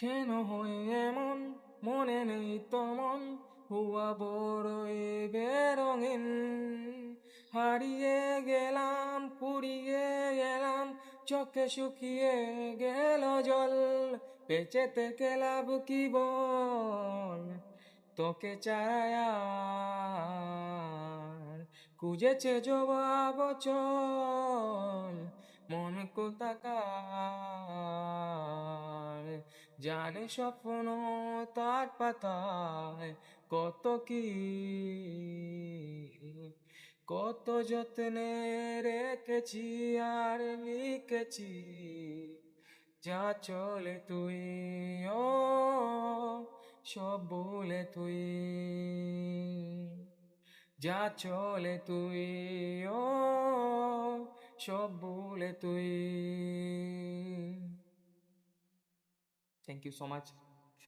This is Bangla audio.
কেন হয় এমন, মনে নেই তমন, হুয়া বড়ই বেরঙিন। হারিয়ে গেলাম, ফুরিয়ে গেলাম, চোখে শুকিয়ে গেল জল। বেঁচে থেকে লাভ কি বল, তোকে চাই আর। খুঁজেছে জবাব চল, মন কোথাকার। জানে স্বপ্ন তার পাতায় কত কি, কত যত্নে রেখেছি আর লিখেছি। যা চলে তুই, ও সব ভুলে তুই, যা চলে তুই, ও সব ভুলে তুই। Thank you so much.